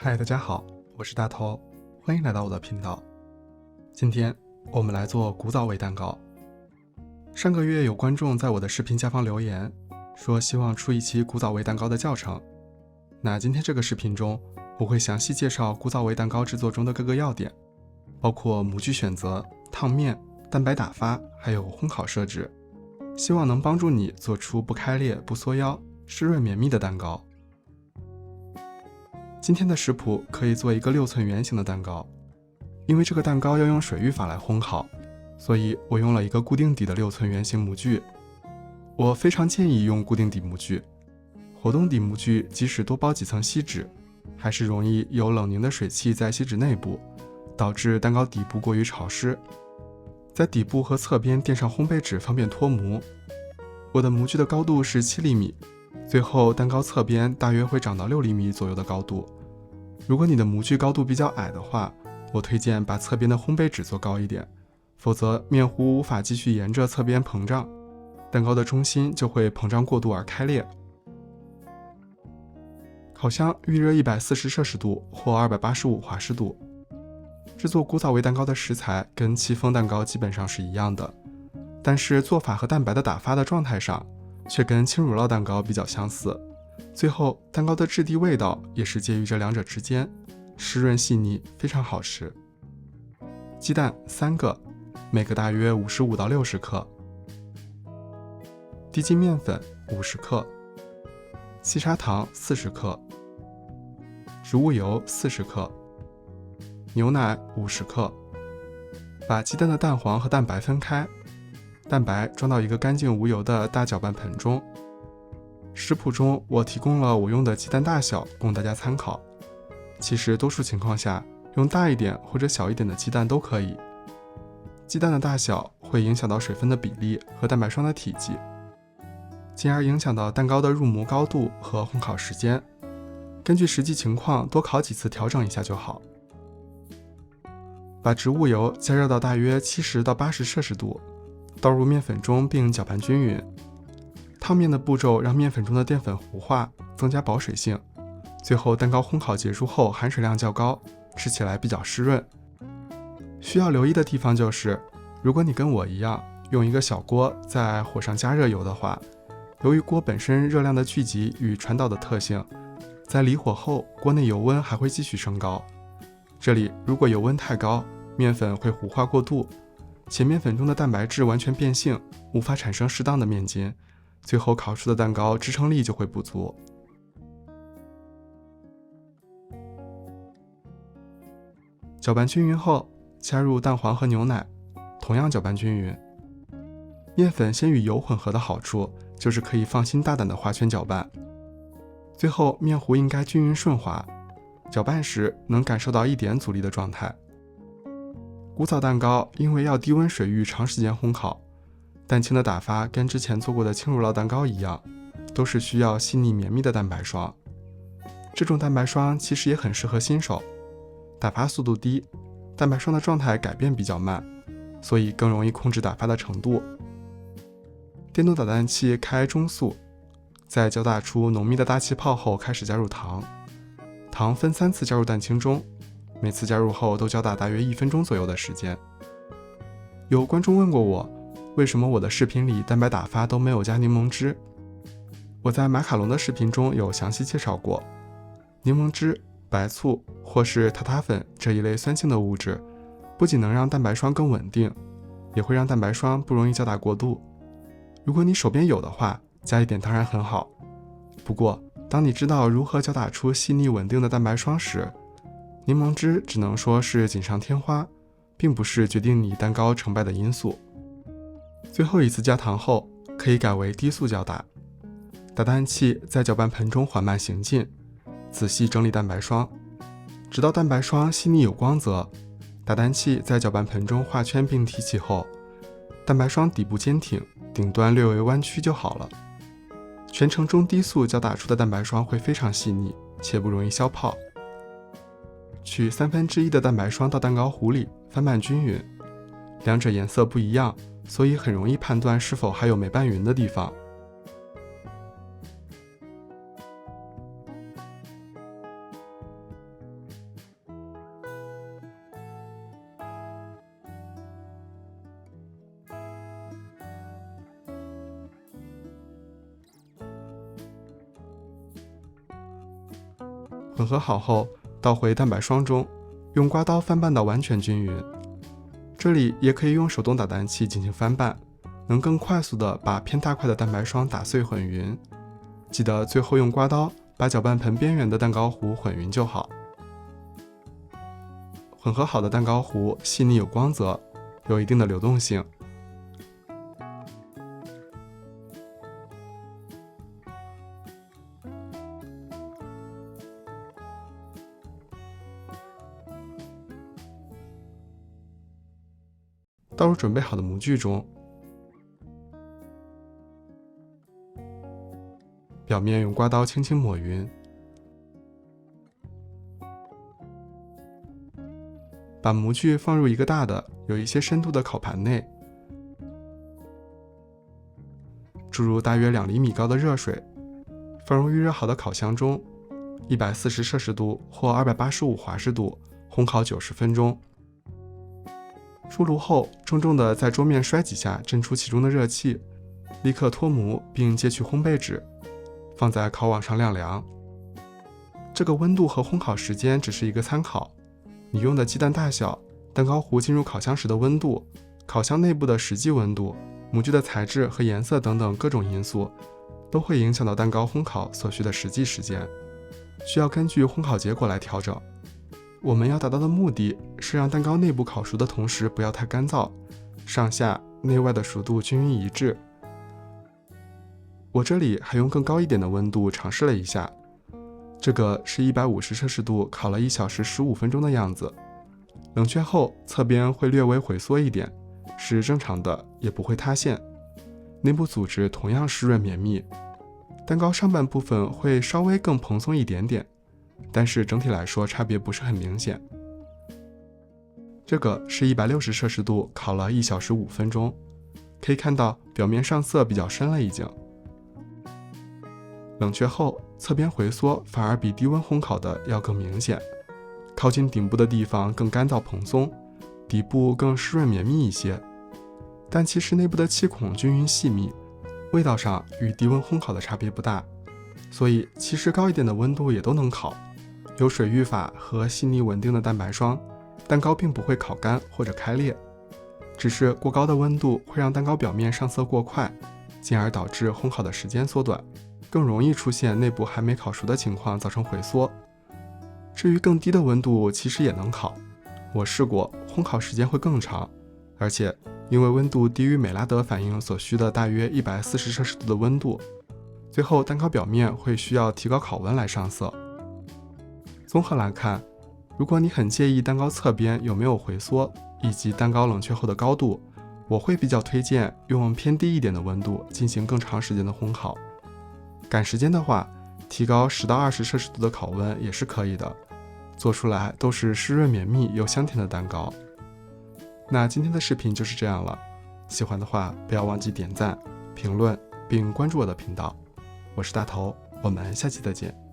嗨，大家好，我是大头，欢迎来到我的频道。今天我们来做古早味蛋糕。上个月有观众在我的视频下方留言，说希望出一期古早味蛋糕的教程。那今天这个视频中，我会详细介绍古早味蛋糕制作中的各个要点，包括模具选择、烫面、蛋白打发，还有烘烤设置，希望能帮助你做出不开裂、不缩腰、湿润绵密的蛋糕。今天的食谱可以做一个6寸圆形的蛋糕，因为这个蛋糕要用水浴法来烘烤，所以我用了一个固定底的6寸圆形模具。我非常建议用固定底模具，活动底模具即使多包几层锡纸，还是容易有冷凝的水汽在锡纸内部，导致蛋糕底部过于潮湿。在底部和侧边垫上烘焙纸，方便脱模。我的模具的高度是7厘米，最后蛋糕侧边大约会长到6厘米左右的高度。如果你的模具高度比较矮的话，我推荐把侧边的烘焙纸做高一点，否则面糊无法继续沿着侧边膨胀，蛋糕的中心就会膨胀过度而开裂。烤箱预热140摄氏度或285华氏度。制作古早味蛋糕的食材跟戚风蛋糕基本上是一样的，但是做法和蛋白的打发的状态上却跟轻乳酪蛋糕比较相似。最后蛋糕的质地味道也是介于这两者之间，湿润细腻，非常好吃。鸡蛋3个，每个大约55到60克。低筋面粉50克，细砂糖40克，植物油40克，牛奶50克。把鸡蛋的蛋黄和蛋白分开，蛋白装到一个干净无油的大搅拌盆中。食谱中我提供了我用的鸡蛋大小供大家参考，其实多数情况下用大一点或者小一点的鸡蛋都可以。鸡蛋的大小会影响到水分的比例和蛋白霜的体积，进而影响到蛋糕的入模高度和烘烤时间，根据实际情况多烤几次调整一下就好。把植物油加热到大约70到80摄氏度，倒入面粉中并搅拌均匀。烫面的步骤让面粉中的淀粉糊化，增加保水性。最后蛋糕烘烤结束后含水量较高，吃起来比较湿润。需要留意的地方就是，如果你跟我一样用一个小锅在火上加热油的话，由于锅本身热量的聚集与传导的特性，在离火后锅内油温还会继续升高。这里如果油温太高，面粉会糊化过度，且面粉中的蛋白质完全变性，无法产生适当的面筋，最后烤出的蛋糕支撑力就会不足。搅拌均匀后，加入蛋黄和牛奶，同样搅拌均匀。面粉先与油混合的好处就是可以放心大胆的画圈搅拌，最后面糊应该均匀顺滑，搅拌时能感受到一点阻力的状态。古早蛋糕因为要低温水浴长时间烘烤，蛋清的打发跟之前做过的轻乳酪蛋糕一样，都是需要细腻绵密的蛋白霜。这种蛋白霜其实也很适合新手，打发速度低，蛋白霜的状态改变比较慢，所以更容易控制打发的程度。电动打蛋器开中速，在搅打出浓密的大气泡后开始加入糖，糖分3次加入蛋清中，每次加入后都搅打大约1分钟左右的时间。有观众问过我，为什么我的视频里蛋白打发都没有加柠檬汁？我在马卡龙的视频中有详细介绍过，柠檬汁、白醋或是塔塔粉这一类酸性的物质，不仅能让蛋白霜更稳定，也会让蛋白霜不容易搅打过度。如果你手边有的话，加一点当然很好。不过，当你知道如何搅打出细腻稳定的蛋白霜时，柠檬汁只能说是锦上添花，并不是决定你蛋糕成败的因素。最后一次加糖后，可以改为低速搅打。打蛋器在搅拌盆中缓慢行进，仔细整理蛋白霜，直到蛋白霜细腻有光泽。打蛋器在搅拌盆中画圈并提起后，蛋白霜底部坚挺，顶端略微弯曲就好了。全程中低速搅打出的蛋白霜会非常细腻，且不容易消泡。取1/3的蛋白霜到蛋糕糊里，翻拌均匀。两者颜色不一样，所以很容易判断是否还有没拌匀的地方。混合好后，倒回蛋白霜中，用刮刀翻拌到完全均匀。这里也可以用手动打蛋器进行翻拌，能更快速地把偏大块的蛋白霜打碎混匀。记得最后用刮刀把搅拌盆边缘的蛋糕糊混匀就好。混合好的蛋糕糊细腻有光泽，有一定的流动性。倒入准备好的模具中，表面用刮刀轻轻抹匀，把模具放入一个大的、有一些深度的烤盘内，注入大约2厘米高的热水，放入预热好的烤箱中，140摄氏度或285华氏度烘烤90分钟。出炉后，重重地在桌面摔几下，震出其中的热气，立刻脱模并揭去烘焙纸，放在烤网上晾凉。这个温度和烘烤时间只是一个参考，你用的鸡蛋大小、蛋糕糊进入烤箱时的温度、烤箱内部的实际温度、模具的材质和颜色等等各种因素，都会影响到蛋糕烘烤所需的实际时间，需要根据烘烤结果来调整。我们要达到的目的是让蛋糕内部烤熟的同时不要太干燥，上下内外的熟度均匀一致。我这里还用更高一点的温度尝试了一下，这个是150摄氏度烤了1小时15分钟的样子。冷却后侧边会略微回缩一点，是正常的，也不会塌陷。内部组织同样湿润绵密，蛋糕上半部分会稍微更蓬松一点点，但是整体来说差别不是很明显。这个是160摄氏度烤了1小时5分钟，可以看到表面上色比较深了已经。冷却后侧边回缩反而比低温烘烤的要更明显，靠近顶部的地方更干燥蓬松，底部更湿润绵密一些，但其实内部的气孔均匀细密，味道上与低温烘烤的差别不大，所以其实高一点的温度也都能烤。有水浴法和细腻稳定的蛋白霜，蛋糕并不会烤干或者开裂，只是过高的温度会让蛋糕表面上色过快，进而导致烘烤的时间缩短，更容易出现内部还没烤熟的情况，造成回缩。至于更低的温度其实也能烤，我试过，烘烤时间会更长，而且因为温度低于美拉德反应所需的大约140摄氏度的温度，最后蛋糕表面会需要提高烤温来上色。综合来看，如果你很介意蛋糕侧边有没有回缩，以及蛋糕冷却后的高度，我会比较推荐用偏低一点的温度进行更长时间的烘烤。赶时间的话，提高10到20摄氏度的烤温也是可以的，做出来都是湿润绵密又香甜的蛋糕。那今天的视频就是这样了，喜欢的话不要忘记点赞、评论并关注我的频道。我是大头，我们下期再见。